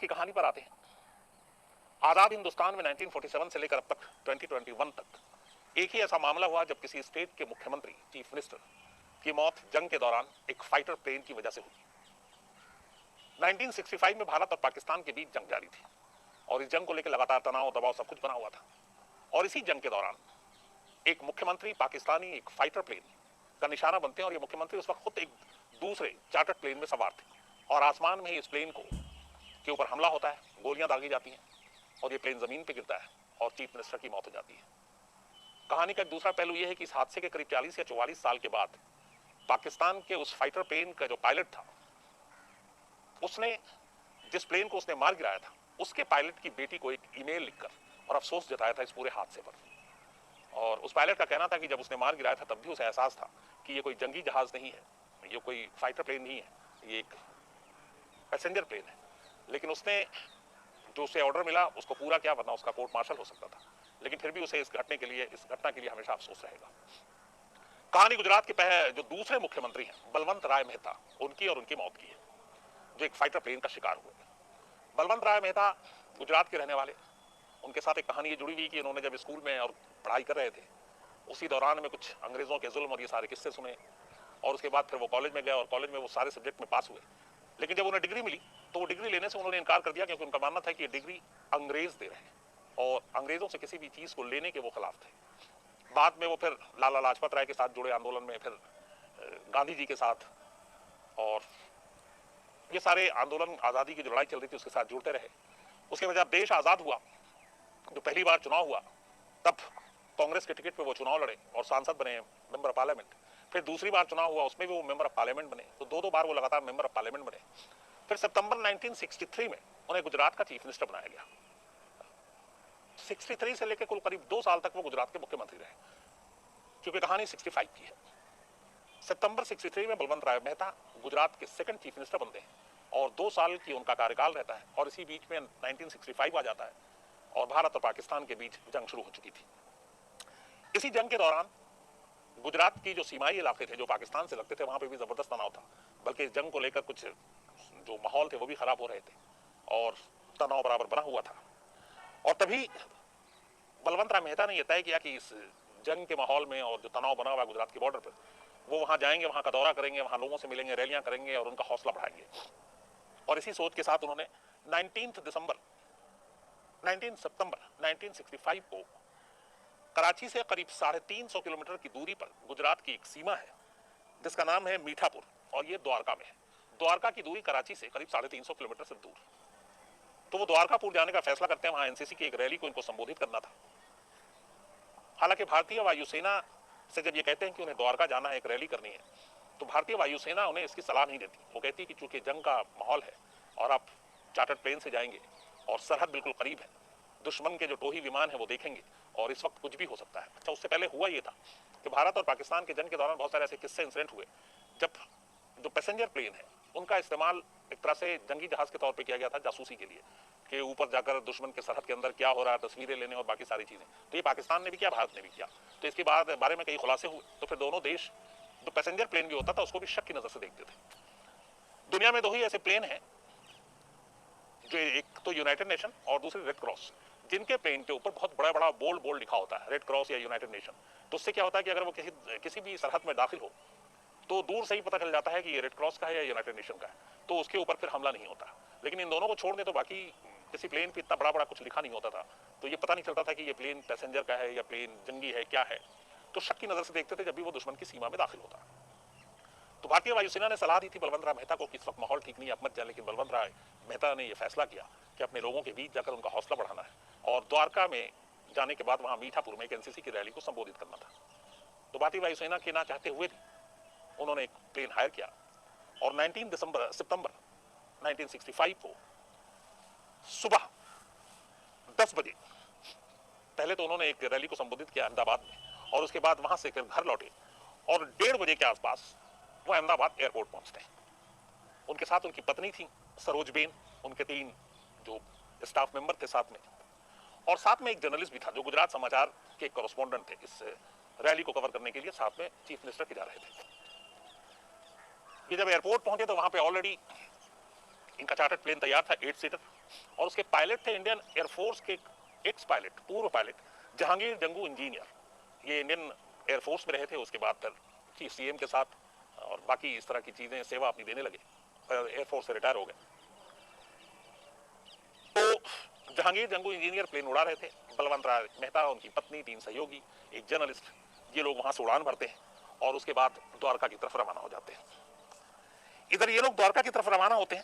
की कहानी पर आते हैं। आजाद हिंदुस्तान में 1947 से लेकर अब तक 2021 तक एक ही ऐसा मामला हुआ जब किसी स्टेट के मुख्यमंत्री, चीफ मिनिस्टर की मौत जंग के दौरान एक फाइटर प्लेन की वजह से हुई। 1965 में भारत और पाकिस्तान के बीच जंग जारी थी और इस जंग को लेकर लगातार तनाव दबाव सब कुछ बना हुआ था। और इसी जंग के दौरान एक मुख्यमंत्री पाकिस्तानी एक फाइटर प्लेन का निशाना बनते हैं और ये मुख्यमंत्री उस वक्त खुद एक दूसरे चार्टर्ड प्लेन में सवार थे और आसमान में ही इस प्लेन को के ऊपर हमला होता है, गोलियां दागी जाती हैं और ये प्लेन जमीन पे गिरता है और चीफ मिनिस्टर की मौत हो जाती है। कहानी का एक दूसरा पहलू यह है कि इस हादसे के करीब 40 या 44 साल के बाद पाकिस्तान के उस फाइटर प्लेन का जो पायलट था, उसने जिस प्लेन को उसने मार गिराया था उसके पायलट की बेटी को एक ईमेल लिखकर और अफसोस जताया था इस पूरे हादसे पर। और उस पायलट का कहना था कि जब उसने मार गिराया था तब भी उसे एहसास था कि ये कोई जंगी जहाज नहीं है, ये कोई फाइटर प्लेन नहीं है, ये एक पैसेंजर प्लेन है। लेकिन उसने जो उसे ऑर्डर मिला उसको पूरा किया, वरना उसका कोर्ट मार्शल हो सकता था। लेकिन फिर भी उसे इस घटना के लिए हमेशा अफसोस रहेगा। कहानी गुजरात के जो दूसरे मुख्यमंत्री हैं बलवंत राय मेहता, उनकी और उनकी मौत की है, जो एक फाइटर प्लेन का शिकार हुए। बलवंत राय मेहता गुजरात के रहने वाले, उनके साथ एक कहानी ये जुड़ी हुई कि उन्होंने जब स्कूल में और पढ़ाई कर रहे थे उसी दौरान में कुछ अंग्रेजों के जुल्म और ये सारे किस्से सुने और उसके बाद फिर वो कॉलेज में गए और कॉलेज में वो सारे सब्जेक्ट में पास हुए। लेकिन जब उन्हें डिग्री मिली तो वो डिग्री लेने से उन्होंने इनकार कर दिया, क्योंकि उनका मानना था कि ये डिग्री अंग्रेज दे रहे हैं और अंग्रेजों से किसी भी चीज को लेने के वो खिलाफ थे। बाद में वो फिर लाला लाजपत राय के साथ जुड़े आंदोलन में, फिर गांधी जी के साथ, और ये सारे आंदोलन, आजादी की जो लड़ाई चल रही थी उसके साथ जुड़ते रहे। उसके बाद जब देश आजाद हुआ, जो पहली बार चुनाव हुआ, तब कांग्रेस के टिकट पे वो चुनाव लड़े और सांसद बने, मेंबर ऑफ पार्लियामेंट। फिर दूसरी बार चुनाव हुआ, उसमें भी वो मेंबर ऑफ पार्लियामेंट बने, तो दो बार वो लगातार मेंबर ऑफ पार्लियामेंट बने। फिर सितंबर 1963 में उन्हें गुजरात का चीफ मिनिस्टर बनाया गया। 63 से लेकर कुल करीब 2 साल तक वो गुजरात के मुख्यमंत्री रहे, क्योंकि कहानी 65 की है। सितंबर 63 में बलवंत राय मेहता गुजरात के सेकंड चीफ मिनिस्टर बनते हैं और 2 साल की उनका कार्यकाल रहता है। और इसी बीच में 1965 आ जाता है और भारत और पाकिस्तान के बीच जंग शुरू हो चुकी थी। इसी जंग के दौरान गुजरात की जो सीमाई इलाके थे जो पाकिस्तान से लगते थे, वहां पे भी जबरदस्त तनाव था, बल्कि इस जंग को लेकर कुछ जो माहौल थे वो भी खराब हो रहे थे और तनाव बराबर बना हुआ था। और तभी बलवंत राय मेहता ने यह तय किया कि इस जंग के माहौल में और जो तनाव बना हुआ गुजरात के बॉर्डर पर, वो वहां जाएंगे, वहां का दौरा करेंगे, वहां लोगों से मिलेंगे, रैलियां करेंगे और उनका हौसला बढ़ाएंगे। और इसी सोच के साथ उन्होंने 19 सितंबर 1965 को कराची से करीब 350 किलोमीटर की दूरी पर गुजरात की एक सीमा है जिसका नाम है मीठापुर, और ये द्वारका में है। द्वारका की दूरी कराची से करीब 350 किलोमीटर से दूर। तो वो द्वारकापुर जाने का फैसला करते हैं। वहां एनसीसी की एक रैली को इनको संबोधित करना था। हालांकि भारतीय वायुसेना से जब ये कहते हैं कि उन्हें द्वारका जाना है, एक रैली करनी है, तो भारतीय वायुसेना उन्हें इसकी सलाह नहीं देती। वो कहती है कि चूंकि जंग का माहौल है और आप चार्टर्ड प्लेन से जाएंगे और सरहद बिल्कुल करीब है, दुश्मन के जो टोही विमान है वो देखेंगे और इस वक्त कुछ भी हो सकता है। अच्छा, उससे पहले हुआ ये था कि भारत और पाकिस्तान के जंग के दौरान बहुत सारे ऐसे किस्से इंसिडेंट हुए जब जो पैसेंजर प्लेन है उनका इस्तेमाल एक तरह से जंगी जहाज के तौर पे किया गया था, जासूसी के लिए, कि ऊपर जाकर दुश्मन के सरहद के अंदर क्या हो रहा है तस्वीरें लेने और बाकी सारी चीजें। तो ये पाकिस्तान ने भी किया, भारत ने भी किया। तो इसके बारे में कई खुलासे हुए। तो फिर दोनों देश जो पैसेंजर प्लेन भी होता था उसको भी शक की नजर से देखते थे। दुनिया में 2 ही ऐसे प्लेन हैं, जो एक तो यूनाइटेड नेशन और दूसरे रेड क्रॉस, जिनके प्लेन के ऊपर बहुत बड़ा बड़ा बोल्ड लिखा होता है, रेड क्रॉस या यूनाइटेड नेशन। तो उससे क्या होता है कि अगर वो किसी भी सरहद में दाखिल हो तो दूर से ही पता चल जाता है कि ये रेड क्रॉस का है या यूनाइटेड नेशन का है, तो उसके ऊपर फिर हमला नहीं होता। लेकिन इन दोनों को छोड़ दे तो बाकी किसी प्लेन पे इतना बड़ा कुछ लिखा नहीं होता था, तो ये पता नहीं चलता था कि ये प्लेन पैसेंजर का है या प्लेन जंगी है, क्या है। तो शक की नजर से देखते थे जब भी वो दुश्मन की सीमा में दाखिल होता। तो भारतीय वायुसेना ने सलाह दी थी बलवंत राय मेहता को कि इस वक्त माहौल ठीक नहीं है, आप मत जाए। लेकिन बलवंत राय मेहता ने यह फैसला किया कि अपने लोगों के बीच जाकर उनका हौसला बढ़ाना है और द्वारका में जाने के बाद वहां मीठापुर में एक एनसीसी की रैली को संबोधित करना था। तो भारतीय वायुसेना के ना चाहते हुए भी उन्होंने एक प्लेन हायर किया और 19 सितंबर 1965 को सुबह 10 बजे पहले तो उन्होंने एक रैली को संबोधित किया अहमदाबाद में, और उसके बाद वहां से फिर घर लौटे और 1:30 बजे के आसपास वो अहमदाबाद एयरपोर्ट पहुंचते हैं। उनके साथ उनकी पत्नी थी सरोजबेन, उनके 3 जो स्टाफ मेंबर थे साथ में, और साथ में एक जर्नलिस्ट भी था जो गुजरात समाचार के कॉरेस्पोंडेंट थे। इस रैली को कवर करने के लिए साथ में चीफ मिनिस्टर के जा रहे थे। ये जब एयरपोर्ट पहुंचे तो वहां पे ऑलरेडी इनका चार्टर्ड प्लेन तैयार था 8 सीटर, और उसके पायलट थे इंडियन एयरफोर्स के एक्स पायलट, पूर्व पायलट जहांगीर जंगू इंजीनियर। ये इंडियन एयरफोर्स में रहे थे, उसके बाद फिर सीएम के साथ और बाकी इस तरह की चीजें सेवा अपनी देने लगे, एयरफोर्स से रिटायर हो गए। तो जहांगीर जंगू इंजीनियर प्लेन उड़ा रहे थे, बलवंत राय मेहता, उनकी पत्नी, 3 सहयोगी, एक जर्नलिस्ट, ये लोग वहां से उड़ान भरते हैं और उसके बाद द्वारका की तरफ रवाना हो जाते हैं। इधर ये लोग द्वारका की तरफ रवाना होते हैं,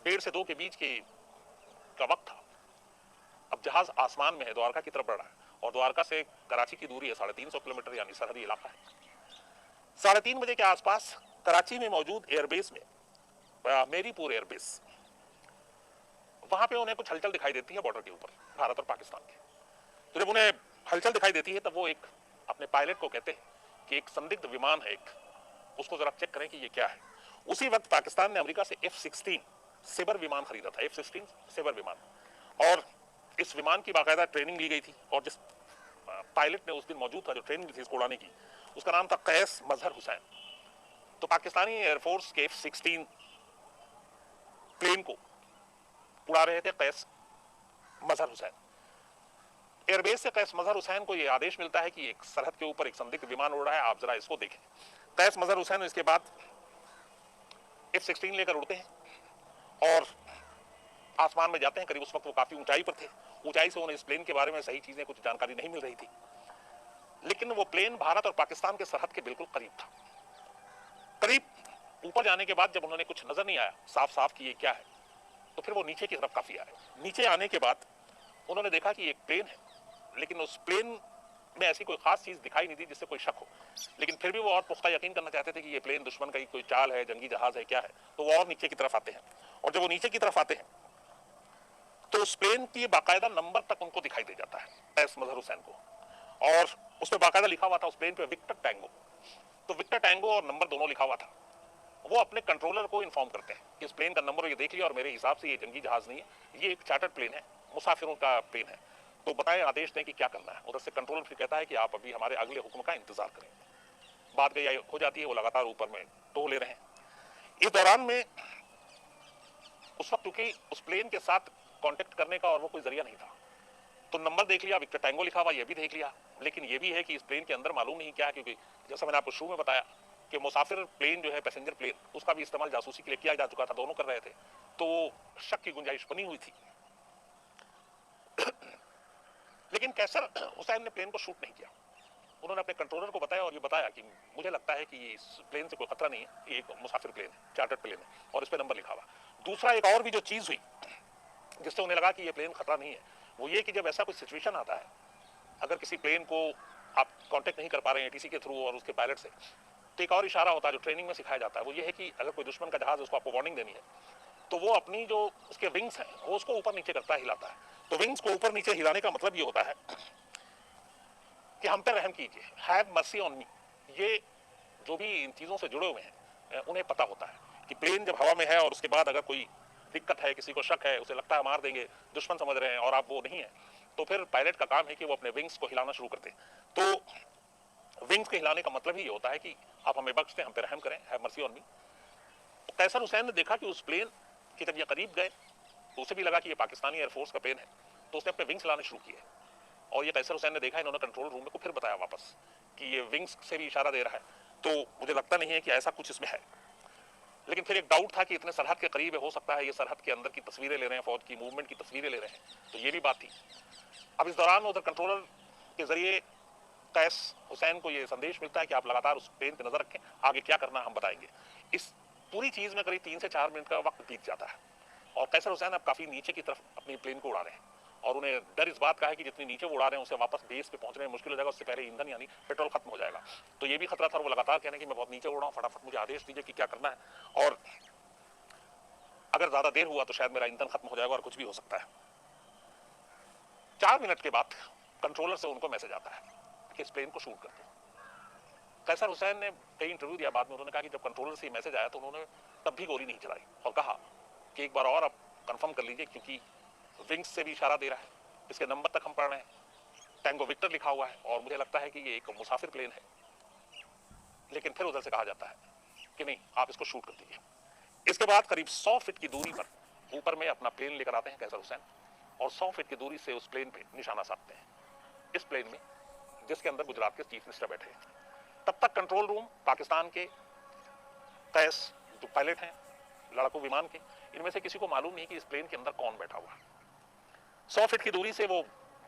1:30 से 2 के बीच का वक्त था। अब जहाज आसमान में है, द्वारका की तरफ बढ़ रहा है, और द्वारका से कराची की दूरी है 350 किलोमीटर, यानी सरहदी इलाका है। 3:30 बजे के आसपास कराची में मौजूद एयरबेस में, मेरीपुर एयरबेस, वहां पे उन्हें कुछ हलचल दिखाई देती है बॉर्डर के ऊपर, भारत और पाकिस्तान के। तो जब उन्हें हलचल दिखाई देती है तब वो एक अपने पायलट को कहते हैं कि एक संदिग्ध विमान है, उसको जरा चेक करें कि ये क्या है। उसी वक्त पाकिस्तान ने अमेरिका से F-16 सेबर विमान खरीदा था, F-16 सेबर विमान, और इस विमान की बाकायदा ट्रेनिंग ली गई थी, और जिस पायलट ने उस दिन मौजूद था जो ट्रेनिंग थी इसको उड़ाने की, उसका नाम था कैस मजहर हुसैन। तो पाकिस्तानी एयरफोर्स के F-16 प्लेन को उड़ा रहे थे कैस मजहर हुसैन। एयरबेस से कैस मजहर हुसैन को यह आदेश मिलता है कि एक सरहद के ऊपर एक संदिग्ध विमान उड़ रहा है, आप जरा इसको देखें। कैस मजहर हुसैन इसके बाद F-16 लेकर उड़ते हैं और आसमान में जाते हैं। करीब उस वक्त वो काफी ऊंचाई पर थे, ऊंचाई से उन्हें इस प्लेन के बारे में सही चीजें, कुछ जानकारी नहीं मिल रही थी, लेकिन वो प्लेन भारत और पाकिस्तान के सरहद के बिल्कुल करीब था। करीब ऊपर जाने के बाद जब उन्होंने कुछ नजर नहीं आया साफ साफ कि ये क्या है, तो फिर वो नीचे की तरफ काफी आए। नीचे आने के बाद उन्होंने देखा कि एक प्लेन है, लेकिन उस प्लेन में ऐसी कोई खास चीज दिखाई नहीं दी जिससे कोई शक हो, लेकिन फिर भी वो और पुख्ता यकीन करना चाहते थे कि ये प्लेन दुश्मन का ही कोई चाल है, जंगी जहाज है, क्या है। तो वो और नीचे की तरफ आते हैं, और जब वो नीचे की तरफ आते हैं तो उस प्लेन की बाकायदा नंबर तक उनको दिखाई दे जाता है कैस मजहर हुसैन को, और उस पर बाकायदा लिखा हुआ था उस प्लेन पे विक्टर टैंगो। तो विक्टर टैंगो और नंबर दोनों लिखा हुआ था। वो अपने कंट्रोलर को इन्फॉर्म करते हैं कि इस प्लेन का नंबर ये देख लिया, और मेरे हिसाब से ये जंगी जहाज नहीं है, ये एक चार्टर्ड प्लेन है, मुसाफिरों का प्लेन है, तो बताएं, आदेश दें कि क्या करना है। उधर से कंट्रोलर फिर कहता है कि आप अभी हमारे अगले हुक्म का इंतजार करें। बात गई हो जाती है, वो लगातार ऊपर में टो ले रहे हैं। इस दौरान में उस वक्त क्योंकि उस प्लेन के साथ कांटेक्ट करने का और वो कोई जरिया नहीं था, तो नंबर देख लिया, विक्टर टैंगो लिखा हुआ, ये भी देख लिया, लेकिन ये भी है कि इस प्लेन के अंदर मालूम नहीं क्या है, क्योंकि जैसा मैंने आपको शुरू में बताया कि मुसाफिर प्लेन जो है, पैसेंजर प्लेन, उसका भी इस्तेमाल जासूसी के लिए किया जा चुका था, दोनों कर रहे थे, तो शक की गुंजाइश बनी हुई थी। लेकिन कैसर हुसैन ने प्लेन को शूट नहीं किया। उन्होंने अपने कंट्रोलर को बताया और ये बताया कि मुझे लगता है कि इस प्लेन से कोई खतरा नहीं है, ये एक मुसाफिर प्लेन है, चार्टर्ड प्लेन है, और इस पे नंबर लिखा हुआ। दूसरा एक और भी जो चीज हुई जिससे उन्हें लगा कि ये प्लेन खतरा नहीं है, वो ये कि जब ऐसा कोई सिचुएशन आता है, अगर किसी प्लेन को आप कांटेक्ट नहीं कर पा रहे हैं एटीसी के थ्रू और उसके पायलट से, तो एक और इशारा होता है जो ट्रेनिंग में सिखाया जाता है, वो ये है कि अगर कोई दुश्मन का जहाज उसको आपको वार्निंग देनी है, तो वो अपनी जो उसके विंग्स हैं वो उसको ऊपर नीचे करता है, हिलाता है। तो विंग्स को ऊपर नीचे हिलाने का मतलब ये होता है कि हम पे रहम कीजिए, हैव मर्सी ऑन मी। ये जो भी इन चीजों से जुड़े हुए हैं उन्हें पता होता है कि प्लेन जब हवा में है और उसके बाद अगर कोई दिक्कत है, किसी को शक है, उसे लगता है मार देंगे, दुश्मन समझ रहे हैं और आप वो नहीं है, तो फिर पायलट का काम है कि वो अपने विंग्स को हिलाना शुरू कर दे। तो विंग्स के हिलाने का मतलब ही ये होता है कि आप हमें बख्श दें, हम पे रहम करें, हैव मर्सी ऑन मी। तो कैसर हुसैन ने देखा कि उस प्लेन के जब ये करीब गए तो उसे भी लगा कि ये पाकिस्तानी एयरफोर्स का प्लेन है, तो उसने अपने विंग्स हिलाने शुरू किए, और ये कैसर हुसैन ने देखा, इन्होंने कंट्रोल रूम में को फिर बताया वापस कि ये विंग्स से भी इशारा दे रहा है, तो मुझे लगता नहीं है कि ऐसा कुछ इसमें है। लेकिन फिर एक डाउट था कि इतने सरहद के करीब है, हो सकता है ये सरहद के अंदर की तस्वीरें ले रहे हैं, फौज की मूवमेंट की तस्वीरें ले रहे हैं, तो ये भी बात थी। अब इस दौरान उधर कंट्रोलर के जरिए कैस हुसैन को ये संदेश मिलता है कि आप लगातार उस प्लेन पर नजर रखें, आगे क्या करना हम बताएंगे। इस पूरी चीज में करीब 3 से 4 मिनट का वक्त बीत जाता है, और कैसर हुसैन अब काफी नीचे की तरफ अपनी प्लेन को उड़ा रहे हैं, और उन्हें डर इस बात का है कि जितनी नीचे वो उड़ा रहे हैं उससे वापस बेस पे पहुंचने में मुश्किल हो जाएगा, उससे पहले ईंधन यानी पेट्रोल खत्म हो जाएगा। तो ये भी खतरा था, और वो लगातार कहने कि मैं बहुत नीचे उड़ रहा हूँ, फटाफट मुझे आदेश दीजिए कि क्या करना है, और अगर ज्यादा देर हुआ तो शायद मेरा ईंधन खत्म हो जाएगा और कुछ भी हो सकता है। 4 मिनट के बाद कंट्रोलर से उनको मैसेज आता है कि इस प्लेन को शूट कर दो। कैसर हुसैन ने कई इंटरव्यू दिया, बाद में उन्होंने कहा कि जब कंट्रोलर से मैसेज आया तो उन्होंने तब भी गोली नहीं चलाई, और कहा कि एक बार और आप कंफर्म कर लीजिए, क्योंकि विंग्स से भी इशारा दे रहा है, इसके नंबर तक हम पढ़ रहे हैं, टैंगो विक्टर लिखा हुआ है, और मुझे लगता है कि ये एक मुसाफिर प्लेन है। लेकिन फिर उधर से कहा जाता है कि नहीं, आप इसको शूट कर दीजिए। इसके बाद करीब 100 फीट की दूरी पर ऊपर में अपना प्लेन लेकर आते हैं कैसर हुसैन और 100 फीट की दूरी से उस प्लेन पे निशाना साधते हैं, इस प्लेन में जिसके अंदर गुजरात के चीफ मिनिस्टर बैठे हैं। तब तक कंट्रोल रूम पाकिस्तान के कैस जो पायलट हैं लड़ाकू विमान के, इनमें से किसी को मालूम नहीं कि इस प्लेन के अंदर कौन बैठा हुआ है। 100 फीट की दूरी से वो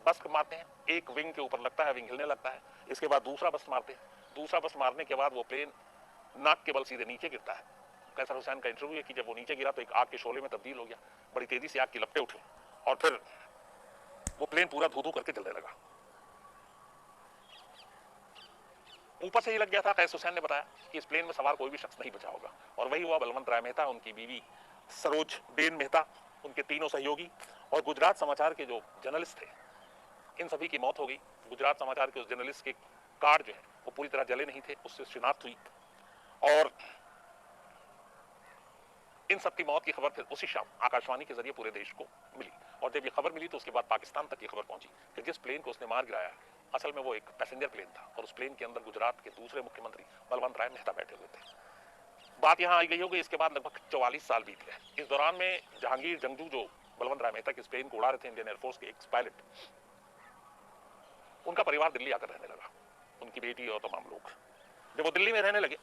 बस मारते हैं, एक विंग के ऊपर लगता है, विंग हिलने लगता है, इसके बाद दूसरा बस मारते हैं, दूसरा बस मारने के बाद वो प्लेन नाक के बल सीधे नीचे गिरता है। कैसर हुसैन का इंटरव्यू है कि जब वो नीचे गिरा तो एक आग के शोले में तब्दील हो गया, बड़ी तेजी से आग की लपटें उठी और फिर वो प्लेन पूरा धू धू करके जलने लगा। ऊपर से ही लग गया था। कैसर हुसैन ने बताया कि इस प्लेन में सवार कोई भी शख्स नहीं बचा होगा, और वही हुआ। बलवंत राय मेहता, उनकी बीवी सरोज बेन मेहता, उनके तीनों सहयोगी और गुजरात समाचार के जो जर्नलिस्ट थे, इन सभी की मौत हो गई। गुजरात समाचार के उस जर्नलिस्ट के कार्ड जो है वो पूरी तरह जले नहीं थे, उससे शिनाख्त हुई और इन सबकी मौत की खबर फिर उसी शाम आकाशवाणी के जरिए पूरे देश को मिली। और जब ये खबर मिली तो उसके बाद पाकिस्तान तक ये खबर पहुंची कि जिस प्लेन को उसने मार गिराया असल में वो एक पैसेंजर प्लेन था और उस प्लेन के अंदर गुजरात के दूसरे मुख्यमंत्री बलवंत राय मेहता बैठे हुए थे। बात यहां आई गई होगी, इसके बाद लगभग 44 साल बीत गए। इस दौरान में जहांगीर जंगजू, जो बलवंत राय मेहता के इस प्लेन को उड़ा रहे थे, इंडियन एयरफोर्स के एक्स पायलट, उनका परिवार दिल्ली आकर रहने लगा, उनकी बेटी और तमाम लोग। जब वो दिल्ली में रहने लगे,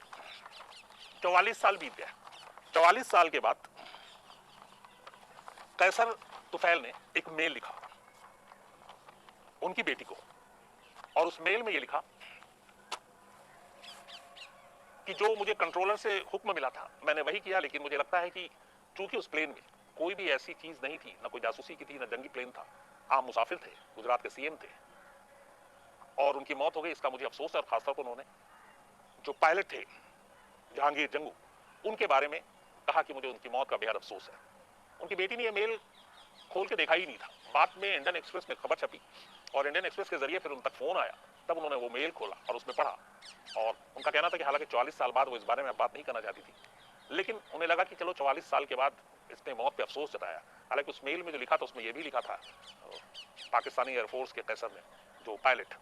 44 साल बीत गए। 44 साल के बाद कैसर तुफैल ने एक मेल लिखा उनकी बेटी को, और उस मेल में ये लिखा कि जो मुझे कंट्रोलर से हुक्म मिला था मैंने वही किया, लेकिन मुझे लगता है कि चूंकि उस प्लेन में कोई भी ऐसी चीज नहीं थी, ना कोई जासूसी की थी, ना जंगी प्लेन था, आम मुसाफिर थे, गुजरात के सीएम थे, और उनकी मौत हो गई, इसका मुझे अफसोस है। और खासतौर पर उन्होंने जो पायलट थे जहांगीर जंगू, उनके बारे में कहा कि मुझे उनकी मौत का बेहद अफसोस है। उनकी बेटी ने यह मेल खोल के देखा ही नहीं था। बाद में इंडियन एक्सप्रेस में खबर छपी और इंडियन एक्सप्रेस के जरिए फिर उन तक फोन आया, तब उन्होंने वो मेल खोला और उसमें पढ़ा। और उनका कहना था कि हालांकि 44 साल बाद वो इस बारे में बात नहीं करना चाहती थी, लेकिन उन्हें लगा कि चलो 44 साल के बाद इसने मौत पे अफसोस जताया। हालांकि उस मेल में जो लिखा था उसमें यह भी लिखा था पाकिस्तानी एयरफोर्स के कैसर ने, जो पायलट,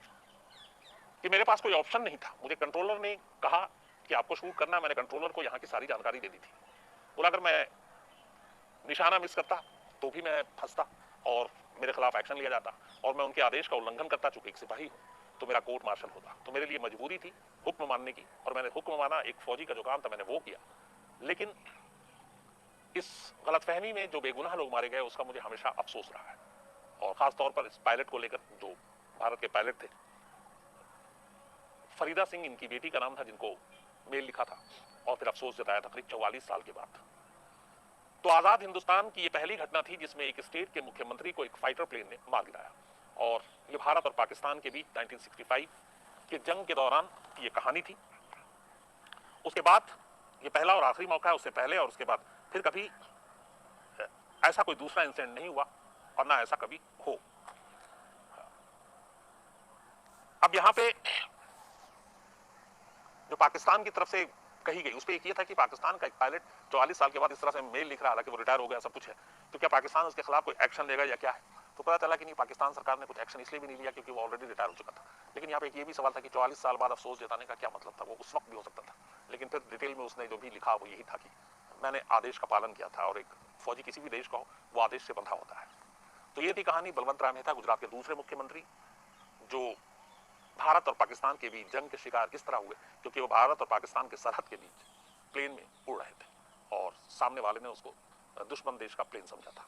कि मेरे पास कोई ऑप्शन नहीं था। मुझे कंट्रोलर ने कहा कि आपको शूट करना, मैंने कंट्रोलर को यहाँ की सारी जानकारी दे दी थी। बोला अगर मैं निशाना मिस करता तो भी मैं फंसता और मेरे खिलाफ एक्शन लिया जाता, और मैं उनके आदेश का उल्लंघन करता, चूंकि एक सिपाही हूं, तो मेरा कोर्ट मार्शल होता। तो मेरे लिए मजबूरी थी हुक्म मानने की, और मैंने हुक्म माना। एक फौजी का जो काम था मैंने वो किया, लेकिन इस गलतफहमी में जो बेगुनाह लोग मारे गए उसका मुझे हमेशा अफसोस रहा है। और खास तौर पर इस पायलट को लेकर, जो भारत के पायलट थे, फरीदा सिंह इनकी बेटी का नाम था, जिनको मेल लिखा था और फिर अफसोस जताया था करीब 44 साल के बाद। तो आजाद हिंदुस्तान की ये पहली घटना थी जिसमें एक स्टेट के मुख्यमंत्री को एक फाइटर प्लेन ने मार गिराया, और ये भारत और पाकिस्तान के बीच 1965 के जंग के दौरान ये कहानी थी। उसके बाद ये पहला और आखिरी मौका है, उससे पहले और उसके बाद फिर कभी ऐसा कोई दूसरा इंसिडेंट नहीं हुआ और ना ऐसा कभी हो। अब यहां पे जो पाकिस्तान की तरफ से कही गई उस पर एक ये था कि पाकिस्तान का एक पायलट 44 साल के बाद इस तरह से मेल लिख रहा है, हालांकि वो रिटायर हो गया, सब कुछ है, तो क्या पाकिस्तान उसके खिलाफ कोई एक्शन लेगा या क्या है? तो पता चला कि नहीं, पाकिस्तान सरकार ने कुछ एक्शन इसलिए भी नहीं लिया क्योंकि वो ऑलरेडी रिटायर हो चुका था। लेकिन यहाँ पे एक ये भी सवाल था कि 44 साल बाद अफसोस जताने का क्या मतलब था? वो उस वक्त भी हो सकता था, लेकिन फिर डिटेल में उसने जो भी लिखा वो यही था कि मैंने आदेश का पालन किया था, और एक फौजी किसी भी देश का हो वो आदेश से बंधा होता है। तो ये थी कहानी बलवंत राय मेहता, गुजरात के दूसरे मुख्यमंत्री, जो भारत और पाकिस्तान के बीच जंग के शिकार किस तरह हुए, क्योंकि वो भारत और पाकिस्तान के सरहद के बीच प्लेन में उड़ रहे थे और सामने वाले ने उसको दुश्मन देश का प्लेन समझा था।